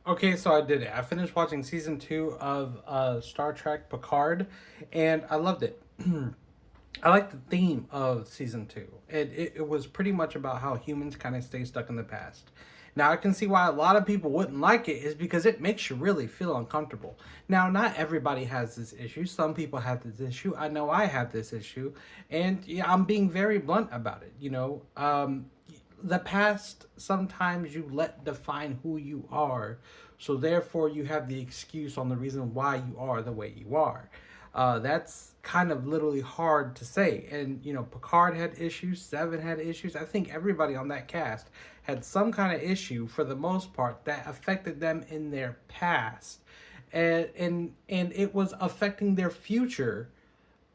Okay, so I did it. I finished watching season 2 of Star Trek Picard, and I loved it. I like the theme of season 2. It was pretty much about how humans kind of stay stuck in the past. Now, I can see why a lot of people wouldn't like it, is because it makes you really feel uncomfortable. Now, not everybody has this issue. Some people have this issue. I know I have this issue, and yeah, I'm being very blunt about it. The past, sometimes you let define who you are, so therefore you have the excuse on the reason why you are the way you are. That's kind of literally hard to say. And Picard had issues, Seven had issues. I think everybody on that cast had some kind of issue for the most part that affected them in their past, and it was affecting their future,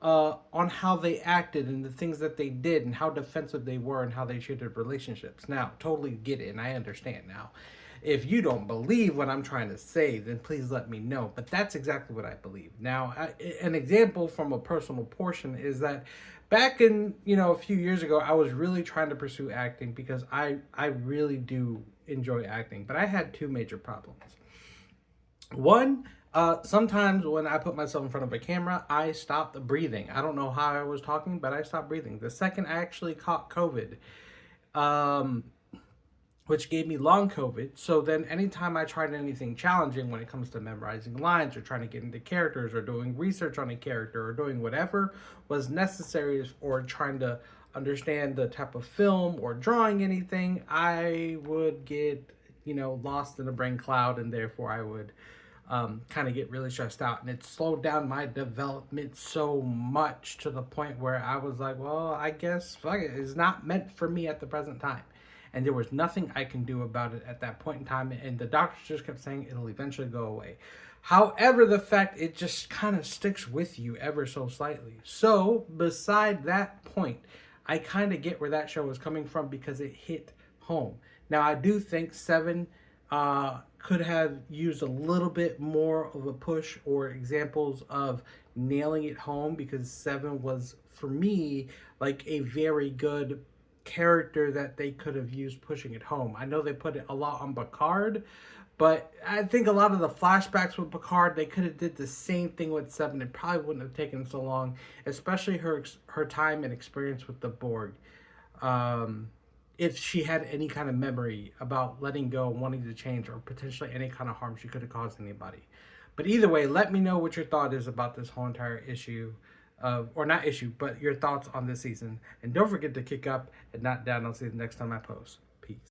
on how they acted and the things that they did and how defensive they were and how they treated relationships. Now, totally get it and I understand now. If you don't believe what I'm trying to say, then please let me know. But that's exactly what I believe. Now, an example from a personal portion is that back in, a few years ago, I was really trying to pursue acting because I really do enjoy acting. But I had two major problems. One, sometimes when I put myself in front of a camera, I stopped breathing. I don't know how I was talking, but I stopped breathing. The second, I actually caught COVID, um, which gave me long COVID. So then, anytime I tried anything challenging when it comes to memorizing lines or trying to get into characters or doing research on a character or doing whatever was necessary or trying to understand the type of film or drawing anything, I would get, lost in a brain cloud, and therefore I would kind of get really stressed out, and it slowed down my development so much to the point where I was like, well, I guess fuck it, it's not meant for me at the present time. And there was nothing I can do about it at that point in time, and the doctors just kept saying it'll eventually go away. However, the fact, it just kind of sticks with you ever so slightly. So beside that point, I kind of get where that show was coming from because it hit home. Now, I do think Seven could have used a little bit more of a push or examples of nailing it home, because Seven was, for me, like a very good character that they could have used pushing it home. I know they put it a lot on Picard, but I think a lot of the flashbacks with Picard, they could have did the same thing with Seven. It probably wouldn't have taken so long, especially her time and experience with the Borg. Um, if she had any kind of memory about letting go, wanting to change, or potentially any kind of harm she could have caused anybody. But either way, let me know what your thought is about this whole entire issue, or not issue, but your thoughts on this season. And don't forget to kick up and not down. I'll see you the next time I post.